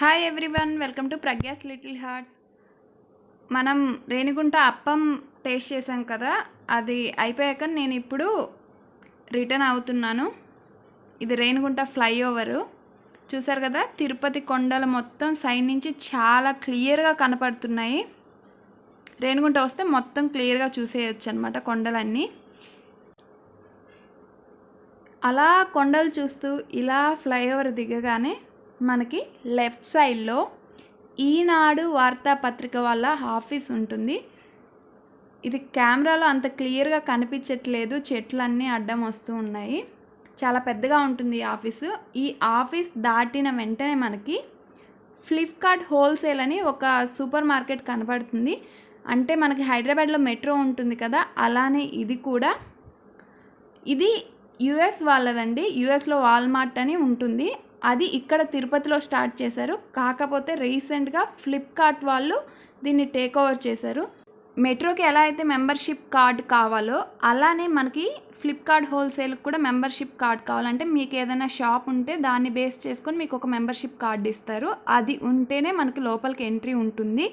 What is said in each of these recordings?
Hi everyone, welcome to Pragya's little hearts. మనం Renigunta appam taste చేసాం కదా, అది అయిపోయాక నేను ఇప్పుడు రిటర్న్ అవుతున్నాను. ఇది రేణిగుంట ఫ్లైఓవరు చూసారు కదా, తిరుపతి కొండలు మొత్తం సైడ్ నుంచి చాలా క్లియర్గా కనపడుతున్నాయి. రేణిగుంట వస్తే మొత్తం క్లియర్గా చూసేయచ్చు అనమాట కొండలన్నీ. అలా కొండలు చూస్తూ ఇలా ఫ్లైఓవర్ దిగగానే మనకి లెఫ్ట్ సైడ్లో ఈనాడు వార్తాపత్రిక వాళ్ళ ఆఫీస్ ఉంటుంది. ఇది కెమెరాలో అంత క్లియర్గా కనిపించట్లేదు, చెట్లన్నీ అడ్డం వస్తూ ఉన్నాయి. చాలా పెద్దగా ఉంటుంది ఈ ఆఫీసు. ఈ ఆఫీస్ దాటిన వెంటనే మనకి ఫ్లిప్కార్ట్ హోల్సేల్ అని ఒక సూపర్ మార్కెట్ కనపడుతుంది. అంటే మనకి హైదరాబాద్లో మెట్రో ఉంటుంది కదా, అలానే ఇది కూడా. ఇది యుఎస్ వాళ్ళదండి. యుఎస్లో వాల్మార్ట్ అని ఉంటుంది, అది ఇక్కడ తిరుపతిలో స్టార్ట్ చేశారు. కాకపోతే రీసెంట్గా ఫ్లిప్కార్ట్ వాళ్ళు దీన్ని టేక్ ఓవర్ చేశారు. మెట్రోకి ఎలా అయితే మెంబర్షిప్ కార్డ్ కావాలో అలానే మనకి ఫ్లిప్కార్ట్ హోల్సేల్కి కూడా మెంబర్షిప్ కార్డ్ కావాలంటే మీకు ఏదైనా షాప్ ఉంటే దాన్ని బేస్ చేసుకొని మీకు ఒక మెంబర్షిప్ కార్డ్ ఇస్తారు. అది ఉంటేనే మనకి లోపలికి ఎంట్రీ ఉంటుంది.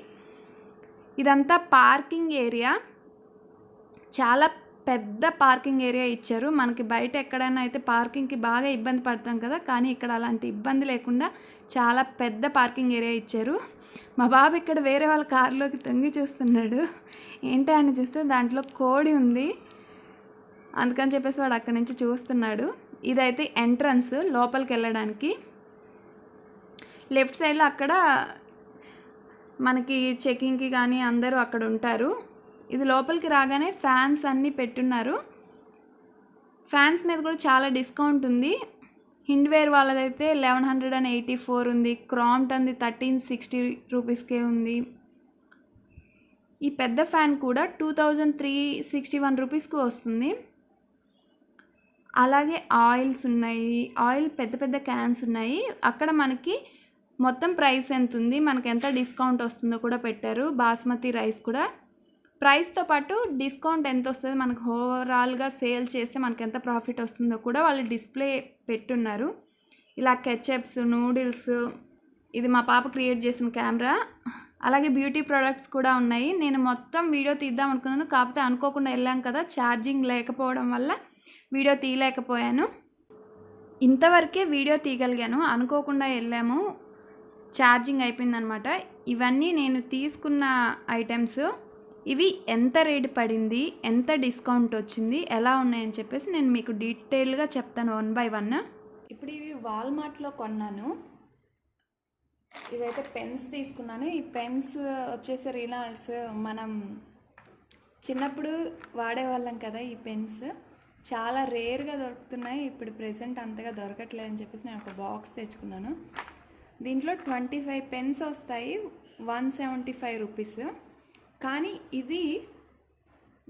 ఇదంతా పార్కింగ్ ఏరియా, చాలా పెద్ద పార్కింగ్ ఏరియా ఇచ్చారు. మనకి బయట ఎక్కడైనా అయితే పార్కింగ్కి బాగా ఇబ్బంది పడతాం కదా, కానీ ఇక్కడ అలాంటి ఇబ్బంది లేకుండా చాలా పెద్ద పార్కింగ్ ఏరియా ఇచ్చారు. మా బాబు ఇక్కడ వేరే వాళ్ళ కారులోకి తొంగి చూస్తున్నాడు. ఏంటి అని చూస్తే దాంట్లో కోడి ఉంది, అందుకని చెప్పేసి వాడు అక్కడి నుంచి చూస్తున్నాడు. ఇదైతే ఎంట్రన్స్ లోపలికి వెళ్ళడానికి. లెఫ్ట్ సైడ్లో అక్కడ మనకి చెకింగ్కి కానీ అందరూ అక్కడ ఉంటారు. ఇది లోపలికి రాగానే ఫ్యాన్స్ అన్నీ పెట్టున్నారు. ఫ్యాన్స్ మీద కూడా చాలా డిస్కౌంట్ ఉంది. హిండ్వేర్ వాళ్ళదైతే 1184 ఉంది, క్రాంప్టన్ది 1360 రూపీస్కే ఉంది. ఈ పెద్ద ఫ్యాన్ కూడా 2361 రూపీస్కి వస్తుంది. అలాగే ఆయిల్స్ ఉన్నాయి, ఆయిల్ పెద్ద పెద్ద క్యాన్స్ ఉన్నాయి. అక్కడ మనకి మొత్తం ప్రైస్ ఎంత ఉంది, మనకి ఎంత డిస్కౌంట్ వస్తుందో కూడా పెట్టారు. బాస్మతి రైస్ కూడా ప్రైస్తో పాటు డిస్కౌంట్ ఎంత వస్తుంది, మనకు ఓవరాల్గా సేల్ చేస్తే మనకు ఎంత ప్రాఫిట్ వస్తుందో కూడా వాళ్ళు డిస్ప్లే పెట్టున్నారు. ఇలా కెచప్స్, నూడిల్స్, ఇది మా పాప క్రియేట్ చేసిన కెమెరా. అలాగే బ్యూటీ ప్రోడక్ట్స్ కూడా ఉన్నాయి. నేను మొత్తం వీడియో తీద్దాం అనుకున్నాను, కాకపోతే అనుకోకుండా వెళ్ళాం కదా, ఛార్జింగ్ లేకపోవడం వల్ల వీడియో తీయలేకపోయాను. ఇంతవరకే వీడియో తీయగలిగాను, అనుకోకుండా వెళ్ళాము, ఛార్జింగ్ అయిపోయిందనమాట. ఇవన్నీ నేను తీసుకున్న ఐటమ్స్. ఇవి ఎంత రేటు పడింది, ఎంత డిస్కౌంట్ వచ్చింది, ఎలా ఉన్నాయని చెప్పేసి నేను మీకు డీటెయిల్గా చెప్తాను 1 by 1. ఇప్పుడు ఇవి వాల్మార్ట్లో కొన్నాను. ఇవైతే పెన్స్ తీసుకున్నాను. ఈ పెన్స్ వచ్చేసి రినాల్డ్స్, మనం చిన్నప్పుడు వాడేవాళ్ళం కదా ఈ పెన్స్. చాలా రేర్గా దొరుకుతున్నాయి, ఇప్పుడు ప్రెజెంట్ అంతగా దొరకట్లేదని చెప్పేసి నేను ఒక బాక్స్ తెచ్చుకున్నాను. దీంట్లో 25 పెన్స్ వస్తాయి, 175 రూపీస్. కానీ ఇది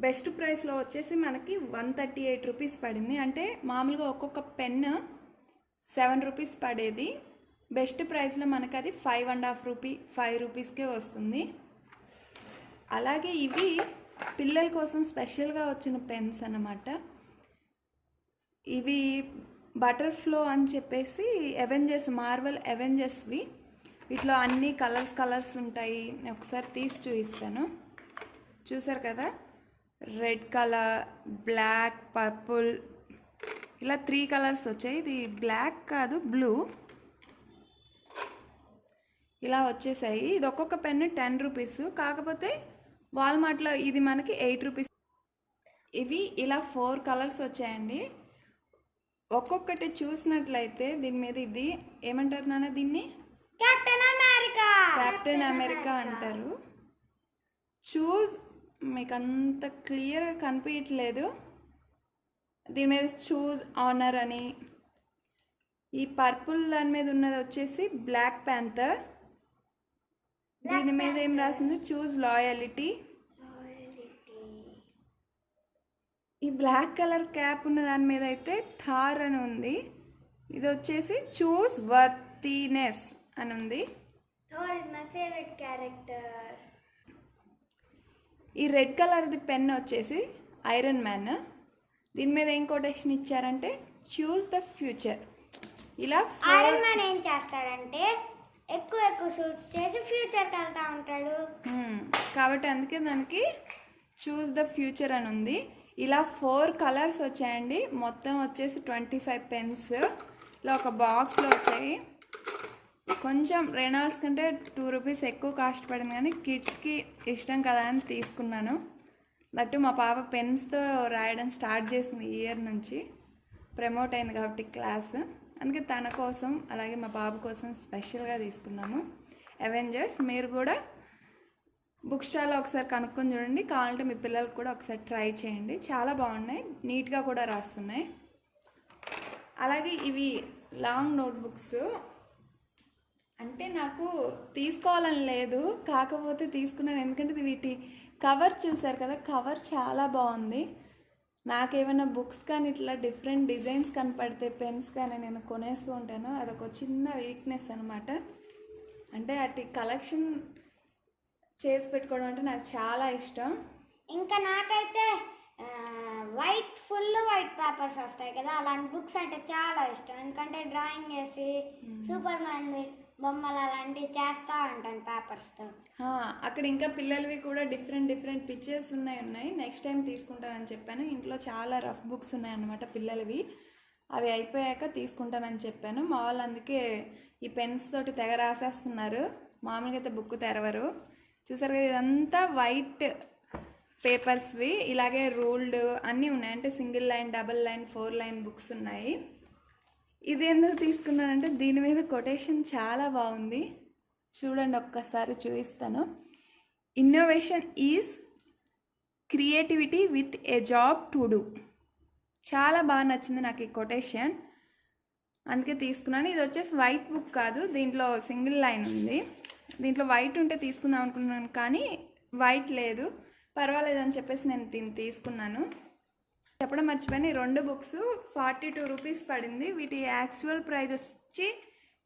బెస్ట్ ప్రైస్లో వచ్చేసి మనకి 138 రూపీస్ పడింది. అంటే మామూలుగా ఒక్కొక్క పెన్ 7 రూపీస్ పడేది, బెస్ట్ ప్రైస్లో మనకు అది 5 రూపీస్కే వస్తుంది. అలాగే ఇవి పిల్లల కోసం స్పెషల్గా వచ్చిన పెన్స్ అన్నమాట. ఇవి బటర్ ఫ్లో అని చెప్పేసి మార్వెల్ అవెంజర్స్వి. వీటిలో అన్ని కలర్స్ ఉంటాయి. నేను ఒకసారి తీసి చూపిస్తాను. చూసారు కదా, రెడ్ కలర్, బ్లాక్, పర్పుల్, ఇలా 3 కలర్స్ వచ్చాయి. ఇది బ్లాక్ కాదు, బ్లూ, ఇలా వచ్చేసాయి. ఇది ఒక్కొక్క పెన్ 10 రూపీస్, కాకపోతే వాల్మార్ట్లో ఇది మనకి 8 రూపీస్. ఇవి ఇలా 4 కలర్స్ వచ్చాయండి. ఒక్కొక్కటి చూసినట్లయితే దీని మీద ఇది ఏమంటారు నాన్న, దీన్ని కెప్టెన్ అమెరికా అంటారు. చూస్ మీకు అంత క్లియర్గా కనిపించట్లేదు. దీని మీద చూస్ ఆనర్ అని, ఈ పర్పుల్ దాని మీద ఉన్నది వచ్చేసి బ్లాక్ ప్యాంథర్. దీని మీద ఏం రాసింది, చూస్ లాయలిటీ. ఈ బ్లాక్ కలర్ క్యాప్ ఉన్న దాని మీద అయితే థార్ అని ఉంది. ఇది వచ్చేసి చూస్ వర్తీనెస్ అని ఉంది. Thor is my favorite character. ఈ రెడ్ కలర్ది పెన్ వచ్చేసి ఐరన్ మ్యాన్. దీని మీద ఏం కొటేషన్ ఇచ్చారంటే చూస్ ద ఫ్యూచర్. ఇలా ఐరన్ మ్యాన్ ఏం చేస్తాడంటే ఎక్కువ సూట్స్ చేసి ఫ్యూచర్కి వెళ్తూ ఉంటాడు. కాబట్టి అందుకే దానికి చూస్ ద ఫ్యూచర్ అని ఉంది. ఇలా 4 కలర్స్ వచ్చాయండి. మొత్తం వచ్చేసి 25 పెన్స్ ఇలా ఒక బాక్స్లో వచ్చాయి. కొంచెం రెనాల్డ్స్ కంటే 2 రూపీస్ ఎక్కువ కాస్ట్ పడింది, కానీ కిడ్స్కి ఇష్టం కదా అని తీసుకున్నాను. దట్టు మా పాప పెన్స్తో రాయడం స్టార్ట్ చేసింది ఈ ఇయర్ నుంచి, ప్రమోట్ అయింది కాబట్టి క్లాస్. అందుకే తన కోసం అలాగే మా బాబు కోసం స్పెషల్గా తీసుకున్నాము అవెంజర్స్. మీరు కూడా బుక్ స్టాల్లో ఒకసారి కనుక్కొని చూడండి, కావాలంటే మీ పిల్లలకు కూడా ఒకసారి ట్రై చేయండి. చాలా బాగున్నాయి, నీట్గా కూడా రాస్తున్నాయి. అలాగే ఇవి లాంగ్ నోట్బుక్స్. అంటే నాకు తీసుకోవాలని లేదు, కాకపోతే తీసుకున్నాను. ఎందుకంటే వీటి కవర్ చూసారు కదా, కవర్ చాలా బాగుంది. నాకేమైనా బుక్స్ కానీ ఇట్లా డిఫరెంట్ డిజైన్స్ కనపడితే పెన్స్ కానీ నేను కొనేస్తూ ఉంటాను. అదొక చిన్న వీక్నెస్ అనమాట. అంటే అటు కలెక్షన్ చేసి పెట్టుకోవడం అంటే నాకు చాలా ఇష్టం. ఇంకా నాకైతే ఫుల్ వైట్ పేపర్స్ వస్తాయి కదా, అలాంటి బుక్స్ అంటే చాలా ఇష్టం. ఎందుకంటే డ్రాయింగ్ వేసి సూపర్ మ్యాన్ బొమ్మలు అలాంటివి చేస్తూ ఉంటాను పేపర్స్తో. అక్కడ ఇంకా పిల్లలవి కూడా డిఫరెంట్ పిక్చర్స్ ఉన్నాయి. నెక్స్ట్ టైం తీసుకుంటానని చెప్పాను. ఇంట్లో చాలా రఫ్ బుక్స్ ఉన్నాయన్నమాట పిల్లలవి. అవి అయిపోయాక తీసుకుంటానని చెప్పాను. మా వాళ్ళు అందుకే ఈ పెన్స్ తోటి తెగ రాసేస్తున్నారు. మామూలుగా అయితే బుక్ తెరవరు. చూసారు కదా, ఇదంతా వైట్ పేపర్స్వి. ఇలాగే రూల్డ్ అన్నీ ఉన్నాయి. అంటే single line, double line, 4 line books ఉన్నాయి. ఇది ఎందుకు తీసుకున్నానంటే దీని మీద కొటేషన్ చాలా బాగుంది. చూడండి, ఒక్కసారి చూపిస్తాను. Innovation is creativity with a job to do. చాలా బాగా నచ్చింది నాకు ఈ కొటేషన్, అందుకే తీసుకున్నాను. ఇది వచ్చేసి వైట్ బుక్ కాదు, దీంట్లో సింగిల్ లైన్ ఉంది. దీంట్లో వైట్ ఉంటే తీసుకుందాం అనుకున్నాను, కానీ వైట్ లేదు. పర్వాలేదని చెప్పేసి నేను దీన్ని తీసుకున్నాను. చెప్పడం మర్చిపోయాను, ఈ 2 బుక్స్ 42 రూపీస్ పడింది. వీటి యాక్చువల్ ప్రైస్ వచ్చి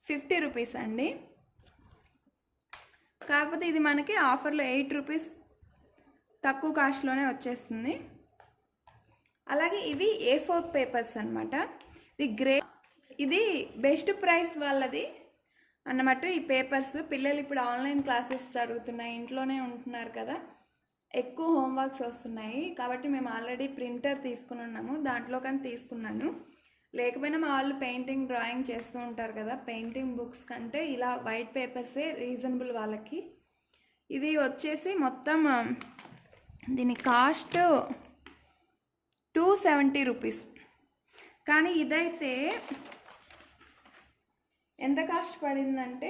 50 రూపీస్ అండి. కాకపోతే ఇది మనకి ఆఫర్లో 8 రూపీస్ తక్కువ కాస్ట్లోనే వచ్చేస్తుంది. అలాగే ఇవి A4 పేపర్స్ అనమాట. ఇది బెస్ట్ ప్రైస్ వాళ్ళది అన్నమాట. ఈ పేపర్స్ పిల్లలు ఇప్పుడు ఆన్లైన్ క్లాసెస్ జరుగుతున్నాయి, ఇంట్లోనే ఉంటున్నారు కదా, ఎక్కువ హోంవర్క్స్ వస్తున్నాయి. కాబట్టి మేము ఆల్రెడీ ప్రింటర్ తీసుకుని ఉన్నాము, దాంట్లో కానీ తీసుకున్నాను. లేకపోయినా మా వాళ్ళు పెయింటింగ్, డ్రాయింగ్ చేస్తూ ఉంటారు కదా, పెయింటింగ్ బుక్స్ కంటే ఇలా వైట్ పేపర్సే రీజనబుల్ వాళ్ళకి. ఇది వచ్చేసి మొత్తం దీని కాస్ట్ 270 రూపీస్. కానీ ఇదైతే ఎంత కాస్ట్ పడిందంటే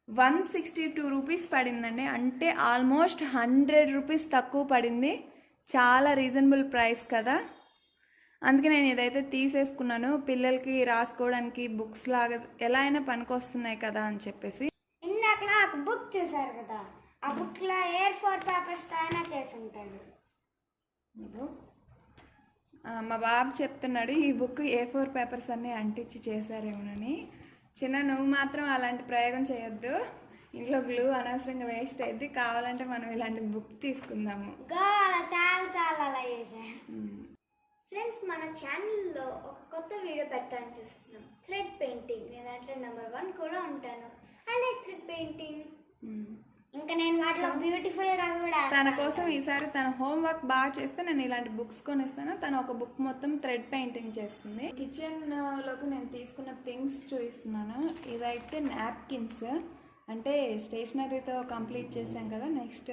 162 రూపీస్ పడిందండి. అంటే ఆల్మోస్ట్ 100 రూపీస్ తక్కువ పడింది. చాలా రీజనబుల్ ప్రైస్ కదా, అందుకే నేను ఇదైతే తీసేసుకున్నాను. పిల్లలకి రాసుకోవడానికి బుక్స్ లాగా ఎలా అయినా పనికొస్తున్నాయి కదా అని చెప్పేసి. ఇందాక ఒక బుక్ చూసారు కదా, ఆ బుక్లో A4 పేపర్స్తో అయినా చేసి ఉంటాడు. మా బాబు చెప్తున్నాడు ఈ బుక్ A4 పేపర్స్ అన్నీ అంటించి చేశారేమోనని. చిన్న నువ్వు మాత్రం అలాంటి ప్రయోగం చేయొద్దు, ఇంట్లో గ్లూ అనవసరంగా వేస్ట్ అయింది. కావాలంటే మనం ఇలాంటి బుక్ తీసుకుందాము. గోవాలో చాలా అలా చేశాను. ఫ్రెండ్స్, మన ఛానల్లో ఒక కొత్త వీడియో పెట్టాలని చూస్తున్నాం, థ్రెడ్ పెయింటింగ్. నేను దాంట్లో నెంబర్ 1 కూడా ఉంటాను. I like thread painting. ఇంకా నేను వాటిలో బ్యూటిఫుల్గా కూడా తన కోసం ఈసారి తన హోంవర్క్ బాగా చేస్తే నేను ఇలాంటి బుక్స్ కొనిస్తాను. తను ఒక బుక్ మొత్తం థ్రెడ్ పెయింటింగ్ చేస్తుంది. కిచెన్లోకి నేను తీసుకున్న థింగ్స్ చూపిస్తున్నాను. ఇదైతే నాప్కిన్స్, అంటే స్టేషనరీతో కంప్లీట్ చేశాం కదా, నెక్స్ట్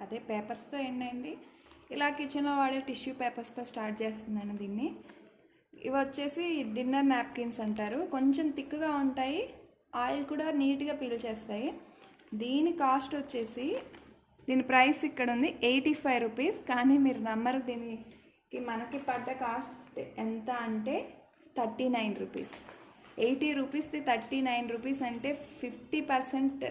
అదే పేపర్స్తో ఎండ్ అయింది. ఇలా కిచెన్లో వాడే టిష్యూ పేపర్స్తో స్టార్ట్ చేస్తున్నాను దీన్ని. ఇవి వచ్చేసి డిన్నర్ నాప్కిన్స్ అంటారు. కొంచెం థిక్గా ఉంటాయి, ఆయిల్ కూడా నీట్గా పీల్ చేస్తాయి. దీని కాస్ట్ వచ్చేసి, దీని ప్రైస్ ఇక్కడ ఉంది 85 రూపీస్. కానీ మీరు నమ్మరు, దీనికి మనకి పడ్డ కాస్ట్ ఎంత అంటే 39 రూపీస్. 80 రూపీస్ది 39 రూపీస్ అంటే 50%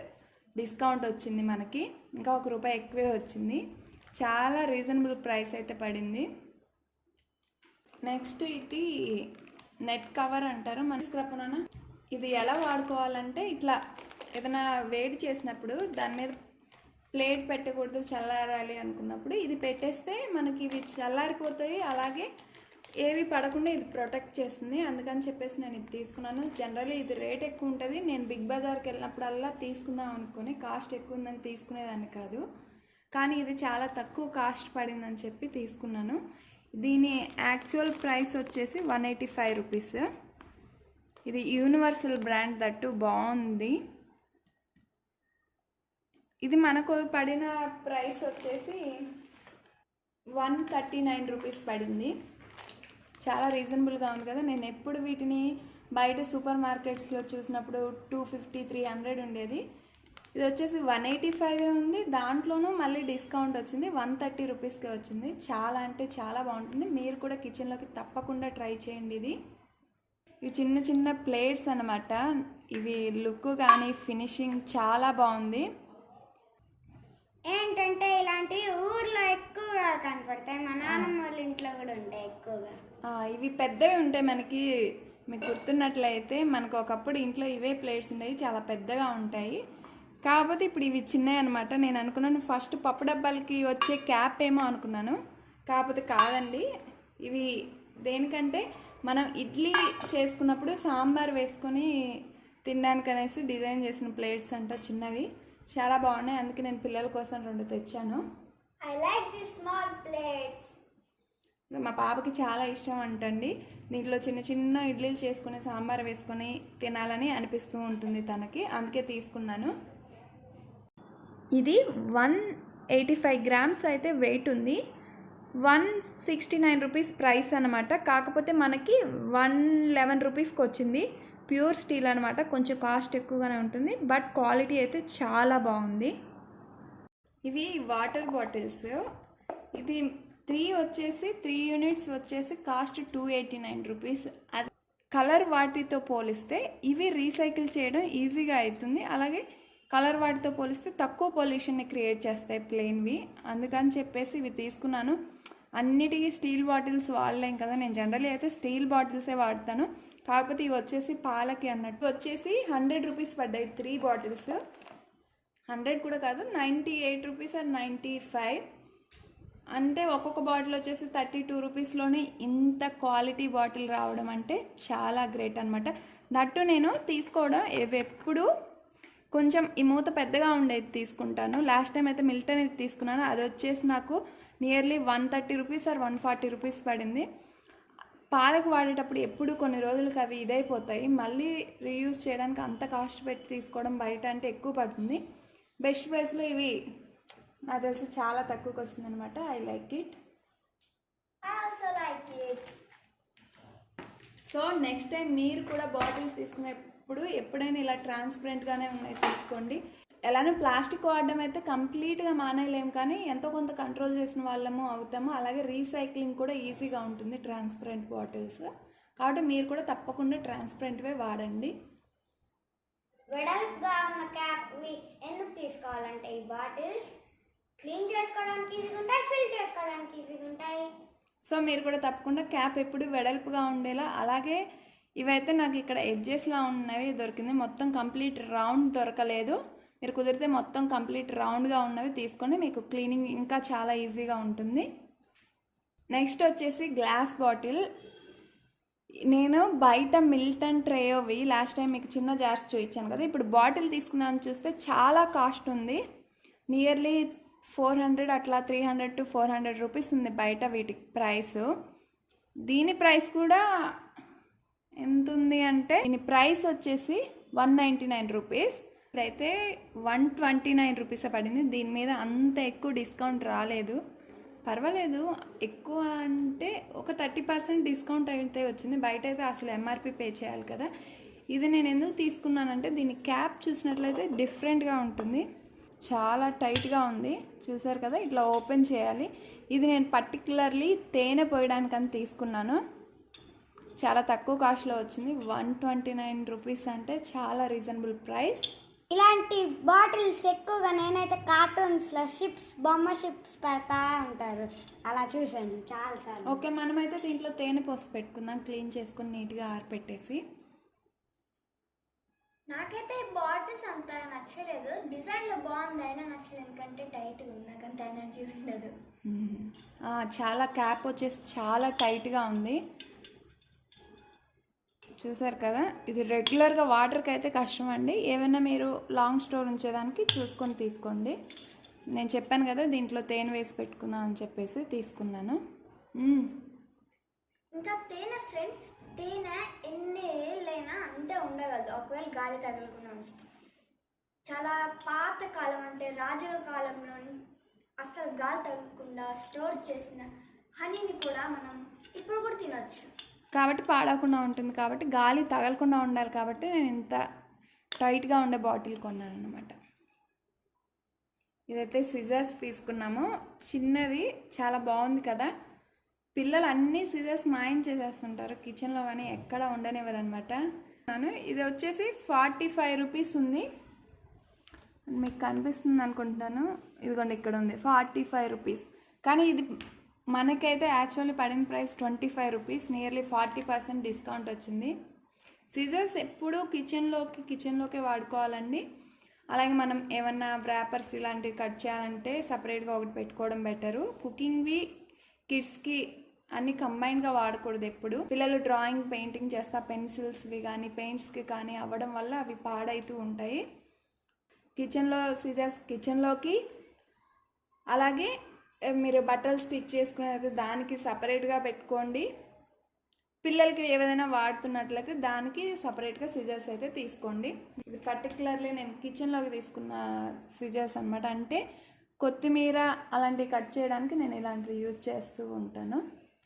డిస్కౌంట్ వచ్చింది మనకి. ఇంకా ₹1 ఎక్కువే వచ్చింది. చాలా రీజనబుల్ ప్రైస్ అయితే పడింది. నెక్స్ట్ ఇది నెట్ కవర్ అంటారు. మన స్క్రప్నా ఇది ఎలా వాడుకోవాలంటే, ఇట్లా ఏదైనా వేడి చేసినప్పుడు దాని మీద ప్లేట్ పెట్టకూడదు, చల్లారాలి అనుకున్నప్పుడు ఇది పెట్టేస్తే మనకి ఇవి చల్లారిపోతాయి. అలాగే ఏవి పడకుండా ఇది ప్రొటెక్ట్ చేస్తుంది. అందుకని చెప్పేసి నేను ఇది తీసుకున్నాను. జనరల్లీ ఇది రేట్ ఎక్కువ ఉంటుంది. నేను బిగ్ బజార్కి వెళ్ళినప్పుడల్లా తీసుకుందాం అనుకుని కాస్ట్ ఎక్కువ ఉందని తీసుకునేదాన్ని కాదు, కానీ ఇది చాలా తక్కువ కాస్ట్ పడిందని చెప్పి తీసుకున్నాను. దీని యాక్చువల్ ప్రైస్ వచ్చేసి 185 రూపీస్. ఇది యూనివర్సల్ బ్రాండ్, దట్టు బాగుంది. ఇది మనకు పడిన ప్రైస్ వచ్చేసి 139 రూపీస్ పడింది. చాలా రీజనబుల్గా ఉంది కదా. నేను ఎప్పుడు వీటిని బయట సూపర్ మార్కెట్స్లో చూసినప్పుడు 250, 300 ఉండేది. ఇది వచ్చేసి 185 ఉంది. దాంట్లోనూ మళ్ళీ డిస్కౌంట్ వచ్చింది, 130 రూపీస్కే వచ్చింది. చాలా అంటే చాలా బాగుంటుంది. మీరు కూడా కిచెన్లోకి తప్పకుండా ట్రై చేయండి. ఇవి చిన్న చిన్న ప్లేట్స్ అన్నమాట. ఇవి లుక్ కానీ ఫినిషింగ్ చాలా బాగుంది. ఏంటంటే ఇలాంటివి ఊర్లో ఎక్కువగా కనపడతాయి, మా నాన్నమ్మ వాళ్ళ ఇంట్లో కూడా ఉంటాయి ఎక్కువగా. ఇవి పెద్దవి ఉంటాయి. మీకు గుర్తున్నట్లయితే మనకు ఒకప్పుడు ఇంట్లో ఇవే ప్లేట్స్ ఉండేవి, చాలా పెద్దగా ఉంటాయి. కాకపోతే ఇప్పుడు ఇవి చిన్నవి అనమాట. నేను అనుకున్నాను ఫస్ట్ పప్పు డబ్బాలకి వచ్చే క్యాప్ ఏమో అనుకున్నాను, కాకపోతే కాదండి. ఇవి దేనికంటే మనం ఇడ్లీ చేసుకున్నప్పుడు సాంబార్ వేసుకొని తినడానికి అనేసి డిజైన్ చేసిన ప్లేట్స్ అంట, చిన్నవి. చాలా బాగున్నాయి. అందుకే నేను పిల్లల కోసం 2 తెచ్చాను. I like the small plates. మా పాపకి చాలా ఇష్టం అంటండి. దీంట్లో చిన్న చిన్న ఇడ్లీలు చేసుకుని సాంబార్ వేసుకొని తినాలని అనిపిస్తూ ఉంటుంది తనకి, అందుకే తీసుకున్నాను. ఇది 185 గ్రామ్స్ అయితే వెయిట్ ఉంది. 169 రూపీస్ ప్రైస్ అనమాట. కాకపోతే మనకి 111 రూపీస్కి వచ్చింది. ప్యూర్ స్టీల్ అనమాట. కొంచెం కాస్ట్ ఎక్కువగానే ఉంటుంది, బట్ క్వాలిటీ అయితే చాలా బాగుంది. ఇవి వాటర్ బాటిల్స్. ఇది 3 యూనిట్స్ వచ్చేసి కాస్ట్ 289 రూపీస్. అది కలర్ వాటితో పోలిస్తే ఇవి రీసైకిల్ చేయడం ఈజీగా అవుతుంది. అలాగే కలర్ వాటితో పోలిస్తే తక్కువ పొల్యూషన్ని క్రియేట్ చేస్తాయి ప్లెయిన్వి. అందుకని చెప్పేసి ఇవి తీసుకున్నాను. అన్నిటికీ స్టీల్ బాటిల్స్ వాడలేం కదా, నేను జనరల్లీ అయితే స్టీల్ బాటిల్సే వాడతాను. కాకపోతే ఇవి వచ్చేసి పాలకి అన్నట్టు వచ్చేసి 100 రూపీస్ పడ్డాయి 3 బాటిల్స్. 100 కూడా కాదు, 98 రూపీస్ ఆర్ 95. అంటే ఒక్కొక్క బాటిల్ వచ్చేసి 32 రూపీస్లోనే ఇంత క్వాలిటీ బాటిల్ రావడం అంటే చాలా గ్రేట్ అనమాట. దట్టు నేను తీసుకోవడం ఎప్పుడు కొంచెం ఈ మూత పెద్దగా ఉండేది తీసుకుంటాను. లాస్ట్ టైం అయితే మిల్టన్ ఇది తీసుకున్నాను. అది వచ్చేసి నాకు నియర్లీ 130 రూపీస్ ఆర్ 140 రూపీస్ పడింది. పాలకు వాడేటప్పుడు ఎప్పుడు కొన్ని రోజులకి అవి ఇదైపోతాయి. మళ్ళీ రీయూజ్ చేయడానికి అంత కాస్ట్ పెట్టి తీసుకోవడం బయట అంటే ఎక్కువ పడుతుంది. బెస్ట్ ప్రైస్లో ఇవి నాకు తెలిసి చాలా తక్కువకి వచ్చిందనమాట. I like it. So next time మీరు కూడా బాటిల్స్ తీసుకునేప్పుడు ఎప్పుడైనా ఇలా ట్రాన్స్పరెంట్గానే ఉన్నాయి తీసుకోండి. ఎలానో ప్లాస్టిక్ వాడడం అయితే కంప్లీట్గా మానేయలేము, కానీ ఎంతో కొంత కంట్రోల్ చేసిన వాళ్ళము అవుతాము. అలాగే రీసైక్లింగ్ కూడా ఈజీగా ఉంటుంది ట్రాన్స్పరెంట్ బాటిల్స్. కాబట్టి మీరు కూడా తప్పకుండా ట్రాన్స్పరెంట్వే వాడండి. వెడల్పుగా ఉన్న క్యాప్ ఎందుకు తీసుకోవాలంటే ఈ బాటిల్స్ క్లీన్ చేసుకోవడానికి ఈజీగా ఉంటాయి, ఫిల్ చేసుకోవడానికి ఈజీగా ఉంటాయి. సో మీరు కూడా తప్పకుండా క్యాప్ ఎప్పుడు వెడల్పుగా ఉండేలా. అలాగే ఇవైతే నాకు ఇక్కడ ఎడ్జెస్లా ఉన్నవి దొరికింది, మొత్తం కంప్లీట్ రౌండ్ దొరకలేదు. మీరు కుదిరితే మొత్తం కంప్లీట్ రౌండ్గా ఉన్నవి తీసుకొని మీకు క్లీనింగ్ ఇంకా చాలా ఈజీగా ఉంటుంది. నెక్స్ట్ వచ్చేసి గ్లాస్ బాటిల్. నేను బయట మిల్టన్ ట్రేయోవి లాస్ట్ టైం మీకు చిన్న జార్స్ చూపించాను కదా, ఇప్పుడు బాటిల్ తీసుకున్నాను చూస్తే చాలా కాస్ట్ ఉంది. నియర్లీ 400 అట్లా 300 to 400 రూపీస్ ఉంది బయట వీటి ప్రైస్. దీని ప్రైస్ కూడా ఎంత ఉంది అంటే దీని ప్రైస్ వచ్చేసి 199 రూపీస్. ఇదైతే 129 రూపీస్ పడింది. దీని మీద అంత ఎక్కువ డిస్కౌంట్ రాలేదు, పర్వాలేదు. ఎక్కువ అంటే ఒక 30% డిస్కౌంట్ అయితే వచ్చింది. బయట అయితే అసలు ఎంఆర్పి పే చేయాలి కదా. ఇది నేను ఎందుకు తీసుకున్నానంటే దీని క్యాప్ చూసినట్లయితే డిఫరెంట్గా ఉంటుంది, చాలా టైట్గా ఉంది. చూసారు కదా, ఇట్లా ఓపెన్ చేయాలి. ఇది నేను పర్టికులర్లీ తేనె పోయడానికని తీసుకున్నాను. చాలా తక్కువ కాస్ట్లో వచ్చింది. 129 రూపీస్ అంటే చాలా రీజనబుల్ ప్రైస్. ఇలాంటి బాటిల్స్ ఎక్కువగా నేనైతే కార్టూన్స్లో బొమ్మ షిప్స్ పెడతా ఉంటారు, అలా చూసాను చాలాసార్లు. ఓకే, మనమైతే దీంట్లో తేనె పోసి పెట్టుకుందాం, క్లీన్ చేసుకుని నీట్గా ఆరపెట్టేసి. నాకైతే ఈ బాటిల్స్ అంత నచ్చలేదు, డిజైన్లో బాగుంది అయినా నచ్చలేదు, ఎందుకంటే టైట్గా ఉంది, నాకు అంత ఎనర్జీ ఉండదు. చాలా క్యాప్ వచ్చేసి చాలా టైట్గా ఉంది, చూసారు కదా. ఇది రెగ్యులర్గా వాటర్కి అయితే కష్టం అండి, ఏమైనా మీరు లాంగ్ స్టోర్ ఉంచేదానికి చూసుకొని తీసుకోండి. నేను చెప్పాను కదా దీంట్లో తేనె వేసి పెట్టుకుందాం అని చెప్పేసి తీసుకున్నాను. ఇంకా తేనె ఫ్రెండ్స్, తేనె ఎన్ని ఏళ్ళైనా అంతే ఉండగలదు ఒకవేళ గాలి తగలకుండా ఉంచితే. చాలా పాత కాలం అంటే రాజుల కాలంలో అసలు గాలి తగలకుండా స్టోర్ చేసిన హనీని కూడా మనం ఇప్పుడు కూడా తినొచ్చు, కాబట్టి పాడకుండా ఉంటుంది, కాబట్టి గాలి తగలకుండా ఉండాలి, కాబట్టి నేను ఇంత టైట్గా ఉండే బాటిల్ కొన్నాను అనమాట. ఇదైతే సిజర్స్ తీసుకున్నాము, చిన్నది, చాలా బాగుంది కదా. పిల్లలు అన్నీ సిజర్స్ మాయం చేసేస్తుంటారు కిచెన్లో, కానీ ఎక్కడ ఉండనివ్వరు అనమాట. ఇది వచ్చేసి 45 రూపీస్ ఉంది, మీకు కనిపిస్తుంది అనుకుంటున్నాను, ఇదిగోండి ఇక్కడ ఉంది 45 రూపీస్. కానీ ఇది మనకైతే యాక్చువల్లీ పడిన ప్రైస్ 25 రూపీస్, నియర్లీ 40% డిస్కౌంట్ వచ్చింది. సిజర్స్ ఎప్పుడూ కిచెన్లోకి వాడుకోవాలండి. అలాగే మనం ఏమన్నా వ్రాపర్స్ ఇలాంటివి కట్ చేయాలంటే సపరేట్గా ఒకటి పెట్టుకోవడం బెటరు. కుకింగ్వి, కిడ్స్కి అన్నీ కంబైన్గా వాడకూడదు ఎప్పుడు. పిల్లలు డ్రాయింగ్, పెయింటింగ్ చేస్తా పెన్సిల్స్వి కానీ పెయింట్స్కి కానీ అవ్వడం వల్ల అవి పాడవుతూ ఉంటాయి. సిజర్స్ కిచెన్లోకి, అలాగే మీరు బట్టలు స్టిచ్ చేసుకునేది దానికి సపరేట్గా పెట్టుకోండి. పిల్లలకి ఏదైనా వాడుతున్నట్లయితే దానికి సపరేట్గా సిజర్స్ అయితే తీసుకోండి. ఇది పర్టికులర్లీ నేను కిచెన్లోకి తీసుకున్న సిజర్స్ అనమాట. అంటే కొత్తిమీర అలాంటివి కట్ చేయడానికి నేను ఇలాంటివి యూజ్ చేస్తూ ఉంటాను,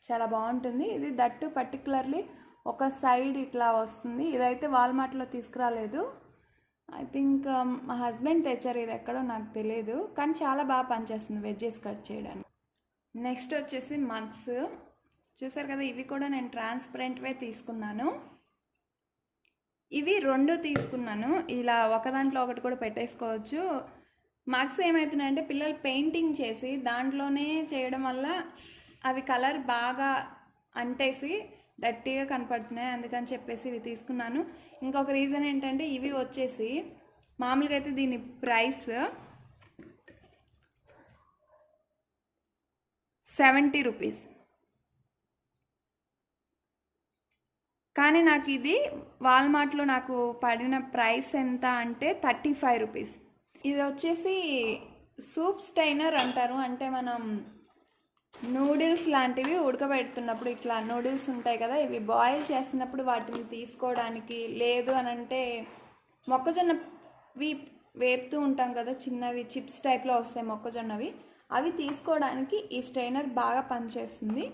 చాలా బాగుంటుంది. ఇది దట్టు పర్టికులర్లీ ఒక సైడ్ ఇట్లా వస్తుంది. ఇదైతే వాల్మార్ట్లో తీసుకురాలేదు, ఐ థింక్ మా హస్బెండ్ తెచ్చారు, ఇది ఎక్కడో నాకు తెలియదు, కానీ చాలా బాగా పనిచేస్తుంది వెజ్జెస్ కట్ చేయడానికి. నెక్స్ట్ వచ్చేసి మగ్స్ చూసారు కదా, ఇవి కూడా నేను ట్రాన్స్పరెంట్వే తీసుకున్నాను. ఇవి 2 తీసుకున్నాను, ఇలా ఒక దాంట్లో ఒకటి కూడా పెట్టేసుకోవచ్చు. మగ్స్ ఏమవుతున్నాయంటే పిల్లలు పెయింటింగ్ చేసి దాంట్లోనే చేయడం వల్ల అవి కలర్ బాగా అంటేసి డట్టీగా కనపడుతున్నాయి, అందుకని చెప్పేసి ఇవి తీసుకున్నాను. ఇంకొక రీజన్ ఏంటంటే ఇవి వచ్చేసి మామూలుగా అయితే దీని ప్రైస్ 70 రూపీస్, కానీ నాకు ఇది వాల్మార్ట్లో నాకు పడిన ప్రైస్ ఎంత అంటే 35 రూపీస్. ఇది వచ్చేసి సూప్ స్టైనర్ అంటారు, అంటే మనం నూడిల్స్ లాంటివి ఉడకబెడుతున్నప్పుడు ఇట్లా నూడిల్స్ ఉంటాయి కదా, ఇవి బాయిల్ చేస్తున్నప్పుడు వాటిని తీసుకోవడానికి, లేదు అని అంటే మొక్కజొన్నవి వేపుతూ ఉంటాం కదా, చిన్నవి చిప్స్ టైప్లో వస్తాయి మొక్కజొన్నవి, అవి తీసుకోవడానికి ఈ స్ట్రైనర్ బాగా పనిచేస్తుంది.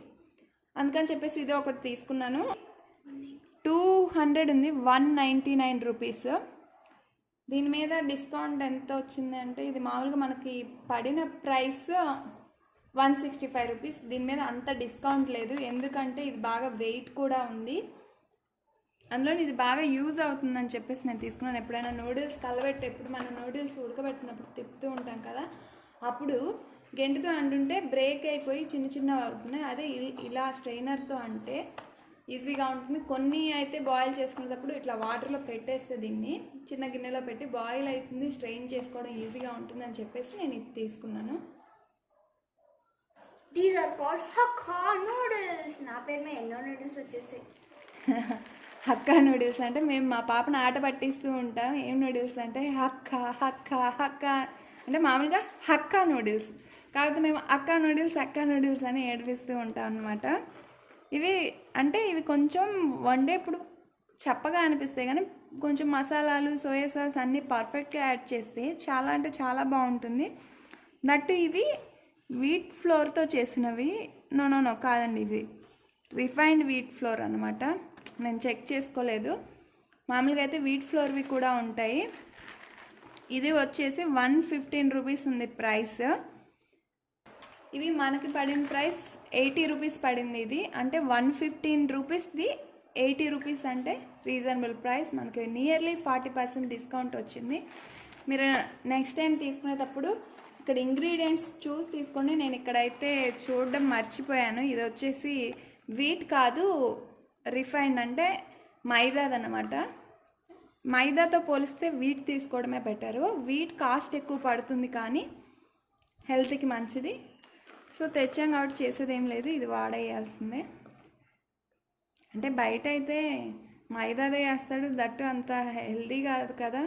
అందుకని చెప్పేసి ఇది ఒకటి తీసుకున్నాను. 200 ఉంది, 199 రూపీస్. దీని మీద డిస్కౌంట్ ఎంత వచ్చింది అంటే ఇది మామూలుగా మనకి పడిన ప్రైస్ 165 రూపీస్. దీని మీద అంత డిస్కౌంట్ లేదు, ఎందుకంటే ఇది బాగా వెయిట్ కూడా ఉంది, అందులో ఇది బాగా యూజ్ అవుతుందని చెప్పేసి నేను తీసుకున్నాను. ఎప్పుడైనా నూడిల్స్ ఎప్పుడు మనం నూడిల్స్ ఉడకబెట్టినప్పుడు తిప్పుతూ ఉంటాం కదా, అప్పుడు గెంటుతో అంటుంటే బ్రేక్ అయిపోయి చిన్న అవుతున్నాయి. అదే ఇలా స్ట్రైనర్తో అంటే ఈజీగా ఉంటుంది. కొన్ని అయితే బాయిల్ చేసుకునేటప్పుడు ఇట్లా వాటర్లో పెట్టేస్తే దీన్ని చిన్న గిన్నెలో పెట్టి బాయిల్ అవుతుంది, స్ట్రెయిన్ చేసుకోవడం ఈజీగా ఉంటుంది అని చెప్పేసి నేను ఇది తీసుకున్నాను. These are called Hakka noodles. నా పేరు మీద ఎన్నో నూడిల్స్ వచ్చేసాయి. హక్కా నూడిల్స్ అంటే మేము మా పాపను ఆట పట్టిస్తూ ఉంటాం. ఏం నూడిల్స్ అంటే హక్కా హక్కా హక్కా అంటే మామూలుగా హక్కా నూడిల్స్, కాకపోతే మేము అక్కా నూడిల్స్ అని ఏడిపిస్తూ ఉంటాం అన్నమాట. ఇవి కొంచెం వండేప్పుడు చప్పగా అనిపిస్తాయి, కానీ కొంచెం మసాలాలు, సోయా సాస్ అన్నీ పర్ఫెక్ట్గా యాడ్ చేస్తే చాలా అంటే చాలా బాగుంటుంది. దట్టు ఇవి వీట్ ఫ్లోర్తో చేసినవి. నో కాదండి, ఇది రిఫైన్డ్ వీట్ ఫ్లోర్ అనమాట. నేను చెక్ చేసుకోలేదు, మామూలుగా అయితే వీట్ ఫ్లోర్వి కూడా ఉంటాయి. ఇది వచ్చేసి 115 రూపీస్ ఉంది ప్రైస్. ఇవి మనకి పడిన ప్రైస్ 80 రూపీస్ పడింది. ఇది అంటే 115 రూపీస్ది 80 రూపీస్ అంటే రీజనబుల్ ప్రైస్. మనకి నియర్లీ 40% డిస్కౌంట్ వచ్చింది. మీరు నెక్స్ట్ టైం తీసుకునేటప్పుడు ఇక్కడ ఇంగ్రీడియంట్స్ చూసి తీసుకోండి. నేను ఇక్కడైతే చూడడం మర్చిపోయాను. ఇది వచ్చేసి వీట్ కాదు, రిఫైన్డ్ అంటే మైదాదన్నమాట. మైదాతో పోలిస్తే వీట్ తీసుకోవడమే బెటరు. వీట్ కాస్ట్ ఎక్కువ పడుతుంది కానీ హెల్త్కి మంచిది. సో తెచ్చాం కాబట్టి చేసేది ఏం లేదు, ఇది వాడేయాల్సిందే. అంటే బయట అయితే మైదాదే వేస్తాడు, దట్టు అంత హెల్తీ కాదు కదా.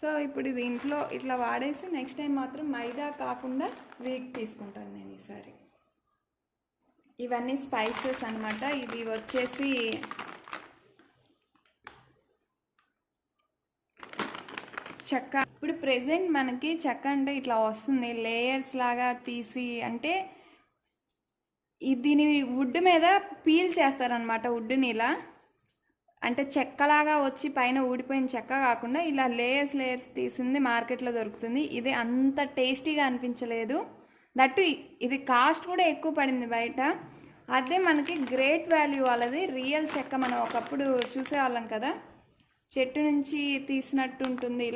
సో ఇప్పుడు ఇది ఇంట్లో ఇట్లా వాడేసి నెక్స్ట్ టైం మాత్రం మైదా కాకుండా వీట్ తీసుకుంటాను నేను ఈసారి. ఇవన్నీ స్పైసెస్ అన్నమాట. ఇది వచ్చేసి చెక్క. ఇప్పుడు ప్రెజెంట్ మనకి చెక్క అంటే ఇట్లా వస్తుంది లేయర్స్ లాగా తీసి, అంటే దీని వుడ్ మీద పీల్ చేస్తారనమాట. వుడ్ని ఇలా అంటే చెక్కలాగా వచ్చి పైన ఊడిపోయిన చెక్క కాకుండా ఇలా లేయర్స్ తీసింది మార్కెట్లో దొరుకుతుంది. ఇది అంత టేస్టీగా అనిపించలేదు, దట్టు ఇది కాస్ట్ కూడా ఎక్కువ పడింది బయట. అదే మనకి గ్రేట్ వాల్యూ వాళ్ళది రియల్ చెక్క. మనం ఒకప్పుడు చూసేవాళ్ళం కదా, చెట్టు నుంచి తీసినట్టు ఉంటుంది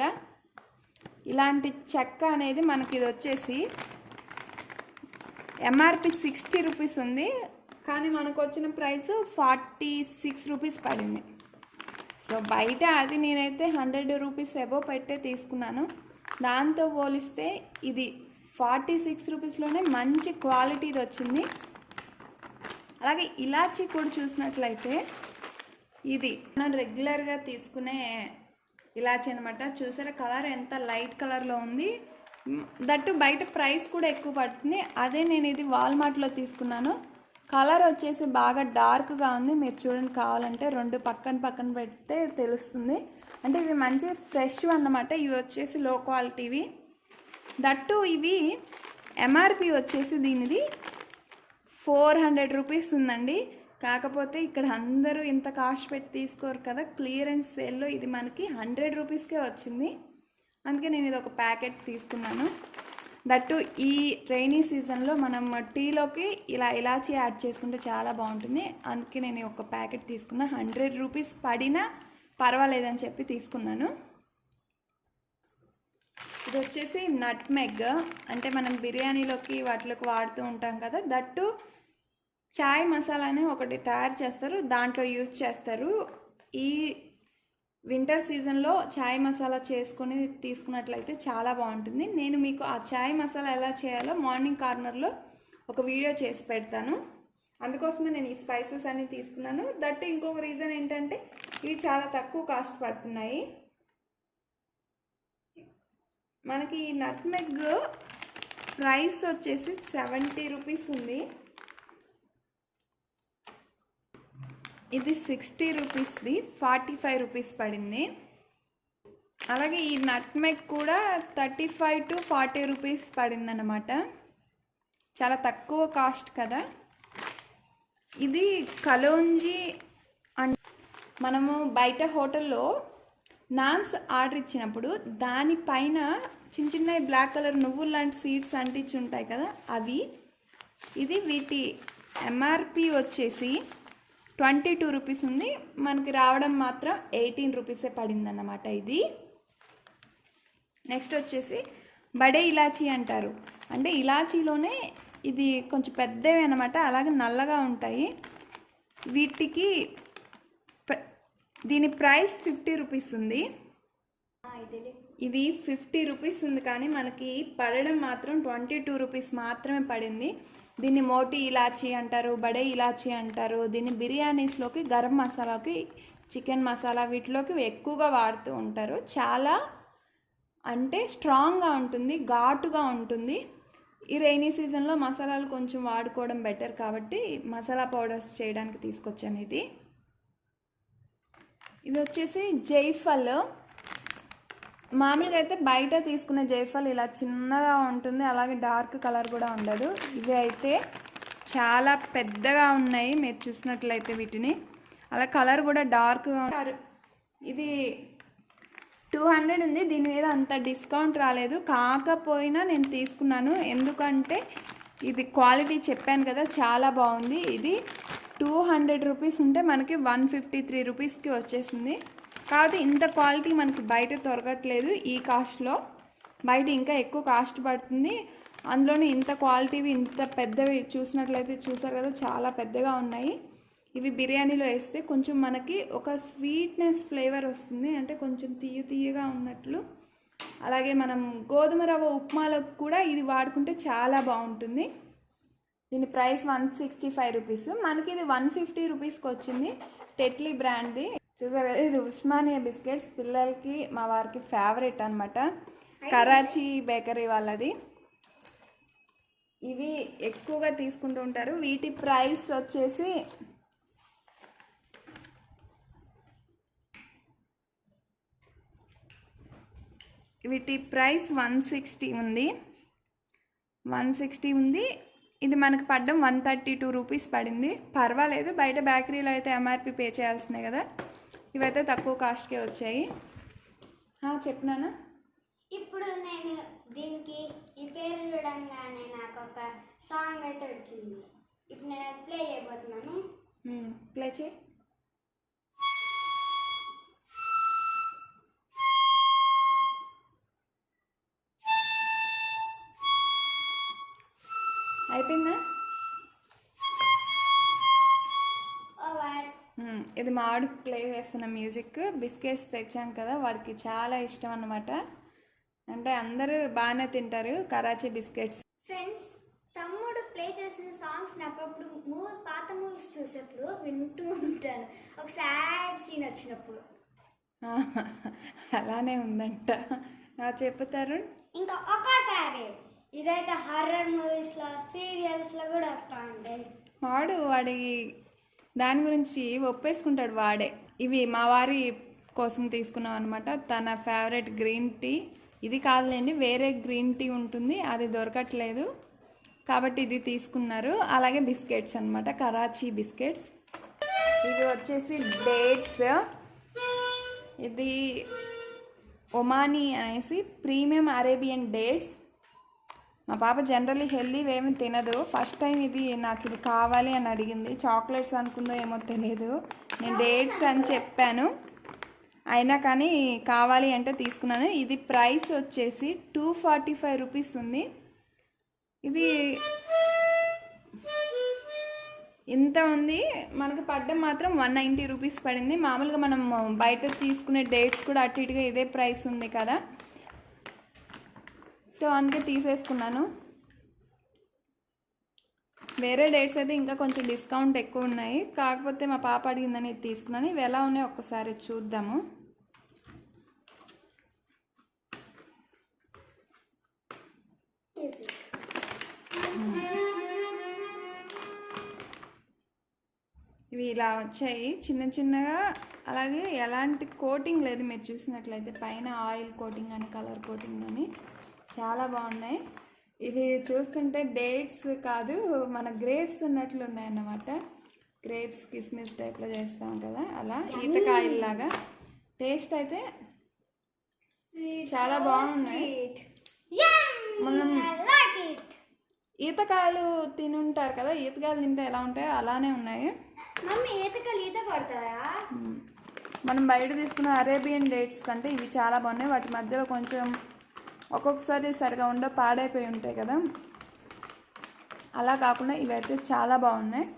ఇలాంటి చెక్క అనేది మనకి. ఇది వచ్చేసి ఎంఆర్పి 60 రూపీస్ ఉంది, కానీ మనకు వచ్చిన ప్రైస్ 46 రూపీస్ పడింది. సో బయట అది నేనైతే 100 రూపీస్ ఎబో పెట్టే తీసుకున్నాను. దాంతో పోలిస్తే ఇది 46 రూపీస్లోనే మంచి క్వాలిటీది వచ్చింది. అలాగే ఇలాచీ కూడా చూసినట్లయితే ఇది మనం రెగ్యులర్గా తీసుకునే ఇలాచీ అనమాట. చూసారా కలర్ ఎంత లైట్ కలర్లో ఉంది, దట్టు బయట ప్రైస్ కూడా ఎక్కువ పడుతుంది. అదే నేను ఇది వాల్మార్ట్లో తీసుకున్నాను. కలర్ వచ్చేసి బాగా డార్క్గా ఉంది. మీరు చూడండి, కావాలంటే రెండు పక్కన పెడితే తెలుస్తుంది. అంటే ఇవి మంచి ఫ్రెష్ అన్నమాట. ఇవి వచ్చేసి లో క్వాలిటీవి, దట్టు ఇవి ఎంఆర్పి వచ్చేసి దీనిది 400 రూపీస్ ఉందండి. కాకపోతే ఇక్కడ అందరూ ఇంత కాస్ట్ పెట్టి తీసుకోరు కదా, క్లియరెన్స్ సేల్లో ఇది మనకి 100 రూపీస్కే వచ్చింది. అందుకే నేను ఇది ఒక ప్యాకెట్ తీసుకున్నాను. దట్టు ఈ రైనీ సీజన్లో మనం టీలోకి ఇలాచీ యాడ్ చేసుకుంటే చాలా బాగుంటుంది. అందుకే నేను ఒక ప్యాకెట్ తీసుకున్నా. 100 రూపీస్ పడినా పర్వాలేదని చెప్పి తీసుకున్నాను. ఇది వచ్చేసి నట్మెగ్, అంటే మనం బిర్యానీలోకి వాటిలోకి వాడుతూ ఉంటాం కదా. దట్టు చాయ్ మసాలాని ఒకటి తయారు చేస్తారు, దాంట్లో యూజ్ చేస్తారు. ఈ వింటర్ సీజన్లో చాయ్ మసాలా చేసుకొని తీసుకున్నట్లయితే చాలా బాగుంటుంది. నేను మీకు ఆ చాయ్ మసాలా ఎలా చేయాలో మార్నింగ్ కార్నర్లో ఒక వీడియో చేసి పెడతాను. అందుకోసమే నేను ఈ స్పైసెస్ అన్నీ తీసుకున్నాను. దట్టు ఇంకొక రీజన్ ఏంటంటే ఇవి చాలా తక్కువ కాస్ట్ పడుతున్నాయి. మనకి ఈ నట్మెగ్ ప్రైస్ వచ్చేసి 70 రూపీస్ ఉంది. ఇది 60 రూపీస్ది 45 రూపీస్ పడింది. అలాగే ఈ నట్మెగ్ కూడా 35 to 40 రూపీస్ పడింది అన్నమాట. చాలా తక్కువ కాస్ట్ కదా. ఇది కలోంజీ. మనము బయట హోటల్లో నాన్స్ ఆర్డర్ ఇచ్చినప్పుడు దానిపైన చిన్న బ్లాక్ కలర్ నువ్వులు లాంటి సీడ్స్ అంటించి ఉంటాయి కదా, అవి. ఇది వీటి ఎంఆర్పి వచ్చేసి 22 రూపీస్ ఉంది. మనకి రావడం మాత్రం 18 రూపీసే పడిందన్నమాట ఇది. నెక్స్ట్ వచ్చేసి బడే ఇలాచీ అంటారు. అంటే ఇలాచీలోనే ఇది కొంచెం పెద్దవి అన్నమాట, అలాగే నల్లగా ఉంటాయి. వీటికి దీని ప్రైస్ 50 రూపీస్ ఉంది. ఇది 50 రూపీస్ ఉంది, కానీ మనకి పడడం మాత్రం 22 రూపీస్ మాత్రమే పడింది. దీన్ని మోటీ ఇలాచీ అంటారు, బడే ఇలాచీ అంటారు. దీన్ని బిర్యానీస్లోకి, గరం మసాలాకి, చికెన్ మసాలా వీటిలోకి ఎక్కువగా వాడుతూ ఉంటారు. చాలా అంటే స్ట్రాంగ్గా ఉంటుంది, ఘాటుగా ఉంటుంది. ఈ రైనీ సీజన్లో మసాలాలు కొంచెం వాడుకోవడం బెటర్ కాబట్టి మసాలా పౌడర్స్ చేయడానికి తీసుకొచ్చాను. ఇది వచ్చేసి జైఫల్. మామూలుగా అయితే బయట తీసుకునే జైఫల్ ఇలా చిన్నగా ఉంటుంది, అలాగే డార్క్ కలర్ కూడా ఉండదు. ఇవి అయితే చాలా పెద్దగా ఉన్నాయి, మీరు చూసినట్లయితే వీటిని. అలా కలర్ కూడా డార్క్గా ఉంటారు. ఇది 200 ఉంది. దీని మీద అంత డిస్కౌంట్ రాలేదు, కాకపోయినా నేను తీసుకున్నాను. ఎందుకంటే ఇది క్వాలిటీ చెప్పాను కదా, చాలా బాగుంది. ఇది 200 రూపీస్ ఉంటే మనకి 153 రూపీస్కి వచ్చేసింది. కాకపోతే ఇంత క్వాలిటీ మనకి బయట దొరకట్లేదు ఈ కాస్ట్లో. బయట ఇంకా ఎక్కువ కాస్ట్ పడుతుంది. అందులోనే ఇంత క్వాలిటీవి, ఇంత పెద్దవి చూసినట్లయితే చూసారు కదా, చాలా పెద్దగా ఉన్నాయి. ఇవి బిర్యానీలో వేస్తే కొంచెం మనకి ఒక స్వీట్నెస్ ఫ్లేవర్ వస్తుంది, అంటే కొంచెం తీయగా ఉన్నట్లు. అలాగే మనం గోధుమ రవ్వ ఉప్మాలకు కూడా ఇది వాడుకుంటే చాలా బాగుంటుంది. దీని ప్రైస్ 165 రూపీస్, మనకి ఇది 150 రూపీస్కి వచ్చింది. టెట్లీ బ్రాండ్ది. చూసారు కదా, ఇది ఉస్మానియా బిస్కెట్స్, పిల్లలకి మా వారికి ఫేవరెట్ అనమాట. కరాచీ బేకరీ వాళ్ళది. ఇవి ఎక్కువగా తీసుకుంటూ ఉంటారు. వీటి ప్రైస్ వచ్చేసి వీటి ప్రైస్ 160 ఉంది. 160 ఉంది. ఇది మనకు పడ్డం 132 రూపీస్ పడింది. పర్వాలేదు, బయట బేకరీలో అయితే ఎంఆర్పి పే చేయాల్సిందే కదా, ఇవైతే తక్కువ కాస్ట్కే వచ్చాయి. చెప్పినానా? ఇప్పుడు నేను దీనికి ఈ పేరు చూడంగానే నాకు ఒక సాంగ్ అయితే వచ్చింది. ఇప్పుడు నేను అది ప్లే చేయబోతున్నాను. ప్లే చేయి. అయిపోయిందా? ఇది మా వాడికి ప్లే చేస్తున్న మ్యూజిక్. బిస్కెట్స్ తెచ్చాం కదా, వాడికి చాలా ఇష్టం అన్నమాట. అంటే అందరూ బాగానే తింటారు కరాచీ బిస్కెట్స్. ఫ్రెండ్స్, తమ్ముడు ప్లే చేసిన సాంగ్స్ అప్పుడప్పుడు పాత మూవీస్ చూసేప్పుడు వింటూ ఉంటాను, ఒక సాడ్ సీన్ వచ్చినప్పుడు. అలానే ఉందంట. చెప్తారు. ఇంకా ఒక్కోసారి ఇదైతే హర్రర్ మూవీస్లో, సీరియల్స్లో కూడా వస్తూ ఉంటాయి. వాడి దాని గురించి ఒప్పేసుకుంటాడు వాడే. ఇవి మా వారి కోసం తీసుకున్నాం అనమాట. తన ఫేవరెట్ గ్రీన్ టీ. ఇది కాదులేండి, వేరే గ్రీన్ టీ ఉంటుంది, అది దొరకట్లేదు కాబట్టి ఇది తీసుకున్నారు. అలాగే బిస్కెట్స్ అనమాట, కరాచీ బిస్కెట్స్. ఇవి వచ్చేసి డేట్స్. ఇది ఒమానీ అనేసి ప్రీమియం అరేబియన్ డేట్స్. మా పాప జనరల్లీ హెల్దీ ఏమి తినదు. ఫస్ట్ టైం ఇది నాకు ఇది కావాలి అని అడిగింది. చాక్లెట్స్ అనుకుందో ఏమో తెలియదు. నేను డేట్స్ అని చెప్పాను, అయినా కానీ కావాలి అంటే తీసుకున్నాను. ఇది ప్రైస్ వచ్చేసి 245 రూపీస్ ఉంది. ఇది ఇంత ఉంది, మనకు పడ్డం మాత్రం 190 రూపీస్ పడింది. మామూలుగా మనం బయట తీసుకునే డేట్స్ కూడా అటు ఇటుగా ఇదే ప్రైస్ ఉంది కదా, సో అందుకే తీసేసుకున్నాను. వేరే డేట్స్ అయితే ఇంకా కొంచెం డిస్కౌంట్ ఎక్కువ ఉన్నాయి, కాకపోతే మా పాప అడిగిందని ఇది తీసుకున్నాను. ఇవి ఎలా ఉన్నాయో ఒక్కసారి చూద్దాము. ఇవి ఇలా వచ్చాయి చిన్న చిన్నగా. అలాగే ఎలాంటి కోటింగ్ లేదు, మీరు చూసినట్లయితే పైన ఆయిల్ కోటింగ్ కానీ కలర్ కోటింగ్ కానీ చాలా బాగున్నాయి. ఇవి చూస్తుంటే డేట్స్ కాదు, మన గ్రేప్స్ ఉన్నట్లు ఉన్నాయన్నమాట. గ్రేప్స్ కిస్మిస్ టైప్లో చేస్తాం కదా, అలా ఈతకాయల్లాగా. టేస్ట్ అయితే చాలా బాగున్నాయి. మనం ఈతకాయలు తినుంటారు కదా, ఈతకాయలు తింటే ఎలా ఉంటాయో అలానే ఉన్నాయి. మనం బయట తీసుకున్న అరేబియన్ డేట్స్ కంటే ఇవి చాలా బాగున్నాయి. వాటి మధ్యలో కొంచెం ఒక్కొక్కసారి సరిగా పాడైపోయి ఉంటాయి కదా, అలా కాకుండా ఇవైతే చాలా బాగున్నాయి.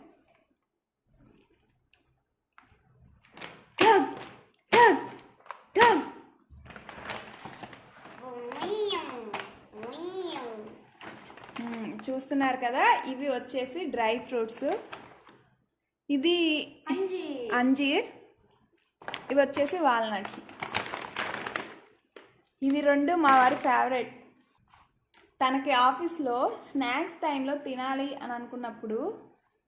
చూస్తున్నారు కదా, ఇవి వచ్చేసి డ్రై ఫ్రూట్స్. ఇది అంజీర్, ఇవి వచ్చేసి వాల్నట్స్. ఇవి రెండు మా వారి ఫేవరెట్. తనకి ఆఫీస్లో స్నాక్స్ టైంలో తినాలి అని అనుకున్నప్పుడు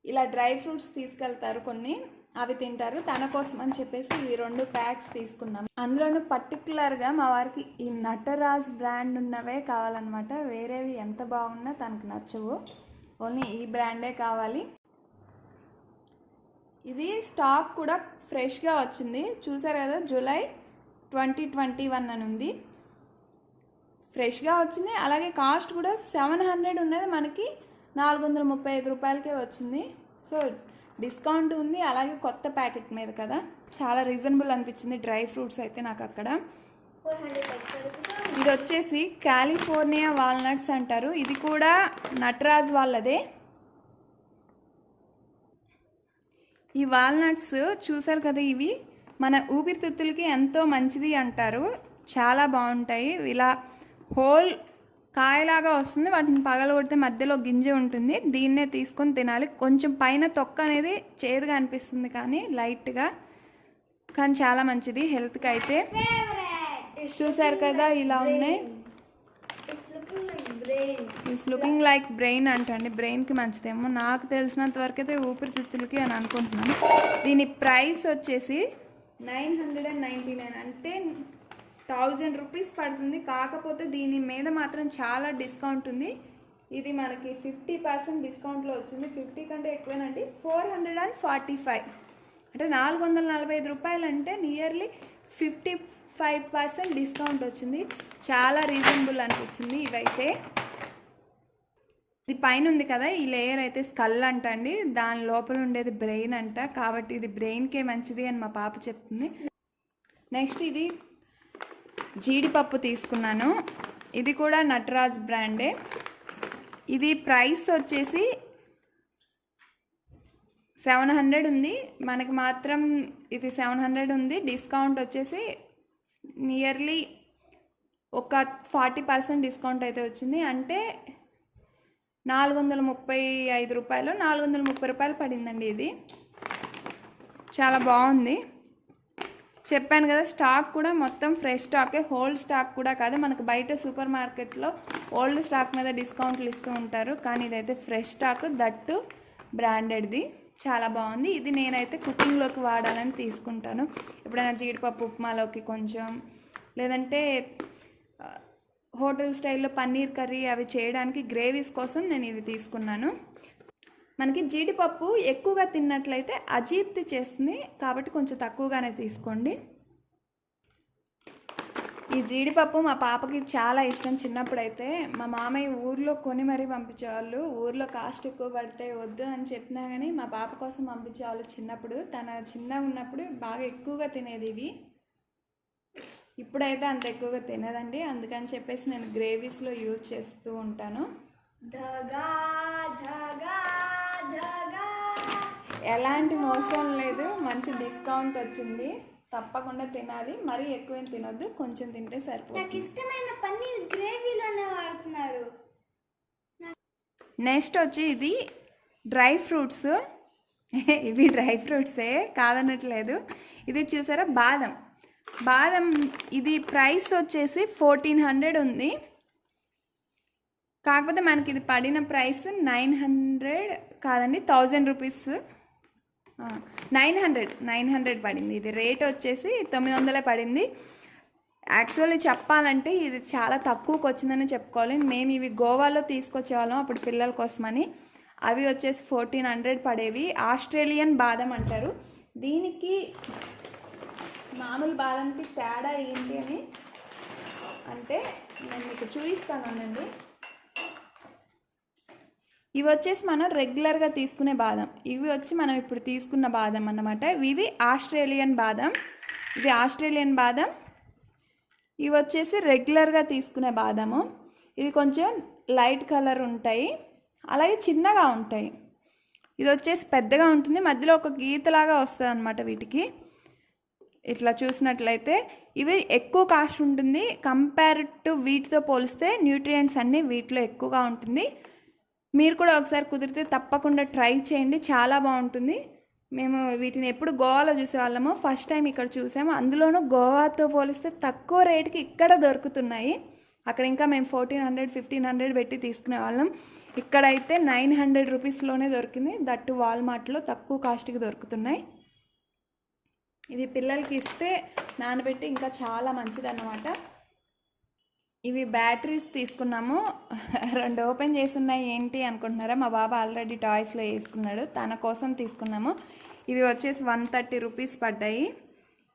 ఇలా డ్రై ఫ్రూట్స్ తీసుకెళ్తారు కొన్ని, అవి తింటారు. తన కోసం అని చెప్పేసి ఇవి 2 ప్యాక్స్ తీసుకున్నాం. అందులోనూ పర్టికులర్గా మా వారికి ఈ నటరాజ్ బ్రాండ్ ఉన్నవే కావాలన్నమాట. వేరేవి ఎంత బాగున్నా తనకు నచ్చవు, ఓన్లీ ఈ బ్రాండే కావాలి. ఇది స్టాక్ కూడా ఫ్రెష్గా వచ్చింది. చూసారు కదా, జూలై 2021 అని ఉంది. ఫ్రెష్గా వచ్చింది. అలాగే కాస్ట్ కూడా 700 ఉన్నది మనకి 435 రూపాయలకే వచ్చింది. సో డిస్కౌంట్ ఉంది. అలాగే కొత్త ప్యాకెట్ మీద కదా, చాలా రీజనబుల్ అనిపించింది డ్రై ఫ్రూట్స్ అయితే నాకు అక్కడ. ఇది వచ్చేసి కాలిఫోర్నియా వాల్నట్స్ అంటారు. ఇది కూడా నటరాజ్ వాళ్ళదే. ఈ వాల్నట్స్ చూసారు కదా, ఇవి మన ఊపిరితిత్తులకి ఎంతో మంచిది అంటారు. చాలా బాగుంటాయి. ఇలా హోల్ కాయలాగా వస్తుంది, వాటిని పగలగొడితే మధ్యలో గింజ ఉంటుంది. దీన్నే తీసుకొని తినాలి. కొంచెం పైన తొక్క అనేది చేదుగా అనిపిస్తుంది కానీ లైట్గా, కానీ చాలా మంచిది హెల్త్కి అయితే. చూసారు కదా ఇలా ఉన్నాయి. ఇట్స్ లుకింగ్ లైక్ బ్రెయిన్ అంటండి. బ్రెయిన్కి మంచిదేమో, నాకు తెలిసినంత వరకు అయితే ఊపిరితిత్తులకి అని అనుకుంటున్నాను. దీని ప్రైస్ వచ్చేసి 999, అంటే 1000 రూపీస్ పడుతుంది. కాకపోతే దీని మీద మాత్రం చాలా డిస్కౌంట్ ఉంది. ఇది మనకి 50% డిస్కౌంట్లో వచ్చింది. 50 కంటే ఎక్కువేనండి. 445, అంటే 445 రూపాయలు, అంటే నియర్లీ 55% డిస్కౌంట్ వచ్చింది. చాలా రీజనబుల్ అనిపించింది ఇవైతే. ఇది పైన ఉంది కదా, ఈ లేయర్ అయితే స్కల్ అంట అండి. దాని లోపల ఉండేది బ్రెయిన్ అంట. కాబట్టి ఇది బ్రెయిన్కే మంచిది అని మా పాప చెప్తుంది. నెక్స్ట్ ఇది జీడిపప్పు తీసుకున్నాను. ఇది కూడా నటరాజ్ బ్రాండే. ఇది ప్రైస్ వచ్చేసి 700 ఉంది. మనకి మాత్రం ఇది 700 ఉంది. డిస్కౌంట్ వచ్చేసి నియర్లీ ఒక 40% డిస్కౌంట్ అయితే వచ్చింది. అంటే 435 రూపాయలు, 430 రూపాయలు పడిందండి. ఇది చాలా బాగుంది. చెప్పాను కదా, స్టాక్ కూడా మొత్తం ఫ్రెష్ స్టాకే, హోల్డ్ స్టాక్ కూడా కాదు. మనకు బయట సూపర్ మార్కెట్లో ఓల్డ్ స్టాక్ మీద డిస్కౌంట్లు ఇస్తూ ఉంటారు, కానీ ఇదైతే ఫ్రెష్ స్టాక్, దట్టు బ్రాండెడ్ది. చాలా బాగుంది. ఇది నేనైతే కుకింగ్లోకి వాడాలని తీసుకుంటాను. ఎప్పుడైనా జీడిపప్పు ఉప్మాలోకి కొంచెం, లేదంటే హోటల్ స్టైల్లో పన్నీర్ కర్రీ అవి చేయడానికి గ్రేవీస్ కోసం నేను ఇవి తీసుకున్నాను. మనకి జీడిపప్పు ఎక్కువగా తిన్నట్లయితే అజీర్తి చేస్తుంది, కాబట్టి కొంచెం తక్కువగానే తీసుకోండి. ఈ జీడిపప్పు మా పాపకి చాలా ఇష్టం. చిన్నప్పుడైతే మా మామయ్య ఊర్లో కొని మరీ పంపించేవాళ్ళు. ఊర్లో కాస్ట్ ఎక్కువ పడితే వద్దు అని చెప్పినా కానీ మా పాప కోసం పంపించేవాళ్ళు చిన్నప్పుడు. తన చిన్నగా ఉన్నప్పుడు బాగా ఎక్కువగా తినేది ఇవి. ఇప్పుడైతే అంత ఎక్కువగా తినదండి, అందుకని చెప్పేసి నేను గ్రేవీస్లో యూజ్ చేస్తూ ఉంటాను. ఎలాంటి మోసం లేదు, మంచి డిస్కౌంట్ వచ్చింది. తప్పకుండా తినాలి. మరీ ఎక్కువేం తినొద్దు, కొంచెం తింటే సరిపోతుంది. నాకు ఇష్టమైన పన్నీర్ గ్రేవీలోనే వాడుతున్నారు. నెక్స్ట్ వచ్చి ఇది డ్రై ఫ్రూట్స్. ఇవి డ్రై ఫ్రూట్సే, కాదనట్లేదు. ఇది చూసారా, బాదం. ఇది ప్రైస్ వచ్చేసి 1400 ఉంది. కాకపోతే మనకి ఇది పడిన ప్రైస్ 900 కాదండి, 1000 రూపీస్. 900 పడింది. ఇది రేట్ వచ్చేసి 900 పడింది. యాక్చువల్లీ చెప్పాలంటే ఇది చాలా తక్కువకి వచ్చిందని చెప్పుకోవాలి. మేము ఇవి గోవాలో తీసుకొచ్చేవాళ్ళం అప్పుడు పిల్లల కోసమని. అవి వచ్చేసి 1400 పడేవి. ఆస్ట్రేలియన్ బాదం అంటారు. దీనికి మామూలు బాదంకి తేడా ఏంటి అని అంటే నేను మీకు చూపిస్తానండి. ఇవి వచ్చేసి మనం రెగ్యులర్గా తీసుకునే బాదం. ఇవి వచ్చి మనం ఇప్పుడు తీసుకున్న బాదం అన్నమాట. ఇవి ఆస్ట్రేలియన్ బాదం. ఇది ఆస్ట్రేలియన్ బాదం. ఇవి వచ్చేసి రెగ్యులర్గా తీసుకునే బాదము. ఇవి కొంచెం లైట్ కలర్ ఉంటాయి, అలాగే చిన్నగా ఉంటాయి. ఇది వచ్చేసి పెద్దగా ఉంటుంది, మధ్యలో ఒక గీతలాగా వస్తుంది అన్నమాట వీటికి. ఇట్లా చూసినట్లయితే ఇవి ఎక్కువ కాస్ట్ ఉంటుంది. కంపేర్ టు వీటితో పోలిస్తే న్యూట్రియంట్స్ అన్నీ వీటిలో ఎక్కువగా ఉంటుంది. మీరు కూడా ఒకసారి కుదిరితే తప్పకుండా ట్రై చేయండి, చాలా బాగుంటుంది. మేము వీటిని ఎప్పుడు గోవాలో చూసేవాళ్ళము, ఫస్ట్ టైం ఇక్కడ చూసాము. అందులోనూ గోవాతో పోలిస్తే తక్కువ రేటుకి ఇక్కడ దొరుకుతున్నాయి. అక్కడ ఇంకా మేము 1400, 1500 పెట్టి తీసుకునే వాళ్ళం. ఇక్కడైతే 900 రూపీస్లోనే దొరికింది. దట్టు వాల్మార్ట్లో తక్కువ కాస్ట్కి దొరుకుతున్నాయి. ఇవి పిల్లలకి ఇస్తే నానబెట్టి ఇంకా చాలా మంచిది అన్నమాట. ఇవి బ్యాటరీస్ తీసుకున్నాము. 2 ఓపెన్ చేస్తున్నాయి ఏంటి అనుకుంటున్నారా, మా బాబా ఆల్రెడీ టాయ్స్లో వేసుకున్నాడు, తన కోసం తీసుకున్నాము. ఇవి వచ్చేసి 130 రూపీస్ పడ్డాయి.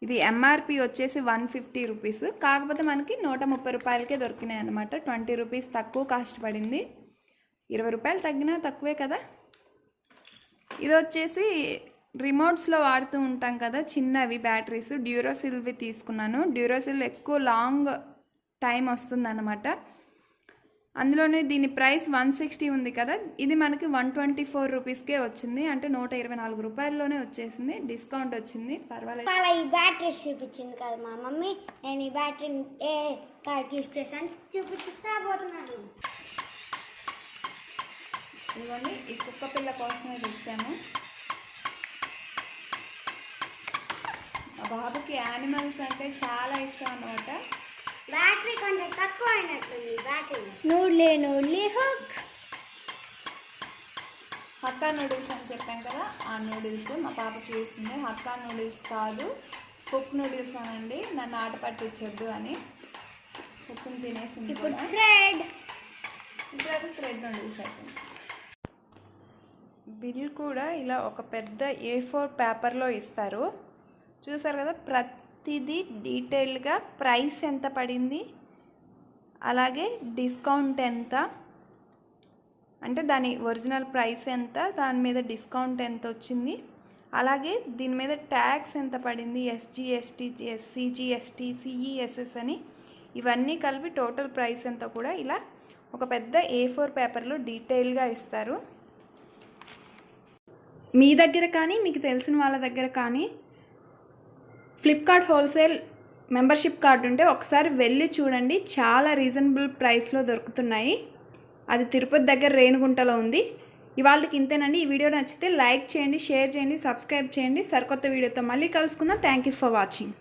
ఇది ఎంఆర్పి వచ్చేసి 150 రూపీస్. కాకపోతే మనకి 130 రూపాయలకే దొరికినాయి అన్నమాట. 20 రూపీస్ తక్కువ కాస్ట్ పడింది. 20 రూపాయలు తగ్గినా తక్కువే కదా. ఇది వచ్చేసి రిమోట్స్లో వాడుతూ ఉంటాం కదా చిన్నవి బ్యాటరీస్, డ్యూరోసిల్వి తీసుకున్నాను. డ్యూరోసిల్ ఎక్కువ లాంగ్ టైం వస్తుందన్నమాట. అందులోనే దీని ప్రైస్ 160 ఉంది కదా, ఇది మనకి 124 రూపీస్కే వచ్చింది. అంటే 124 రూపాయల్లోనే వచ్చేసింది. డిస్కౌంట్ వచ్చింది, పర్వాలేదు. అలా ఈ బ్యాటరీ చూపించింది కదా మా మమ్మీ, నేను ఈ బ్యాటరీని ఏ కార్కి యూస్ చేశాను చూపిస్తాబోతున్నాను. ఇదిగోండి, ఈ కుక్క పిల్ల కోసమే తెచ్చాము. మా బాబుకి యానిమల్స్ అంటే చాలా ఇష్టం అన్నమాట. బ్యాటరీ కొంచెం తక్కువ అయినట్టుంది బ్యాటరీ. నూడ్లీ హుక్. హక్కా నూడిల్స్ అని చెప్పాం కదా, ఆ నూడిల్స్ మా పాప చేస్తుంది. హక్కా నూడిల్స్ కాదు, కుక్ నూడిల్స్ అనండి. నన్ను ఆట పట్టించొద్దు అని కుక్కుని తినేసింది ఇప్పుడు కూడా. థ్రెడ్. ఇప్పుడు థ్రెడ్ నూడిల్స్ అయిపోయింది. బిల్ కూడా ఇలా ఒక పెద్ద A4 పేపర్లో ఇస్తారు. చూసారు కదా, ప్రతిదీ డీటెయిల్గా ప్రైస్ ఎంత పడింది, అలాగే డిస్కౌంట్ ఎంత, అంటే దాని ఒరిజినల్ ప్రైస్ ఎంత, దాని మీద డిస్కౌంట్ ఎంత వచ్చింది, అలాగే దీని మీద ట్యాక్స్ ఎంత పడింది, SGST, CGST, CESS అని ఇవన్నీ కలిపి టోటల్ ప్రైస్ ఎంత కూడా ఇలా ఒక పెద్ద A4 పేపర్లో డీటెయిల్గా ఇస్తారు. మీ దగ్గర కానీ మీకు తెలిసిన వాళ్ళ దగ్గర కానీ ఫ్లిప్కార్ట్ హోల్సేల్ మెంబర్షిప్ కార్డు ఉంటే ఒకసారి వెళ్ళి చూడండి, చాలా రీజనబుల్ ప్రైస్లో దొరుకుతున్నాయి. అది తిరుపతి దగ్గర రేణిగుంటలో ఉంది. ఇవాళకి ఇంతేనండి. ఈ వీడియో నచ్చితే లైక్ చేయండి, షేర్ చేయండి, సబ్స్క్రైబ్ చేయండి. సరికొత్త వీడియోతో మళ్ళీ కలుసుకుందాం. Thank you for watching.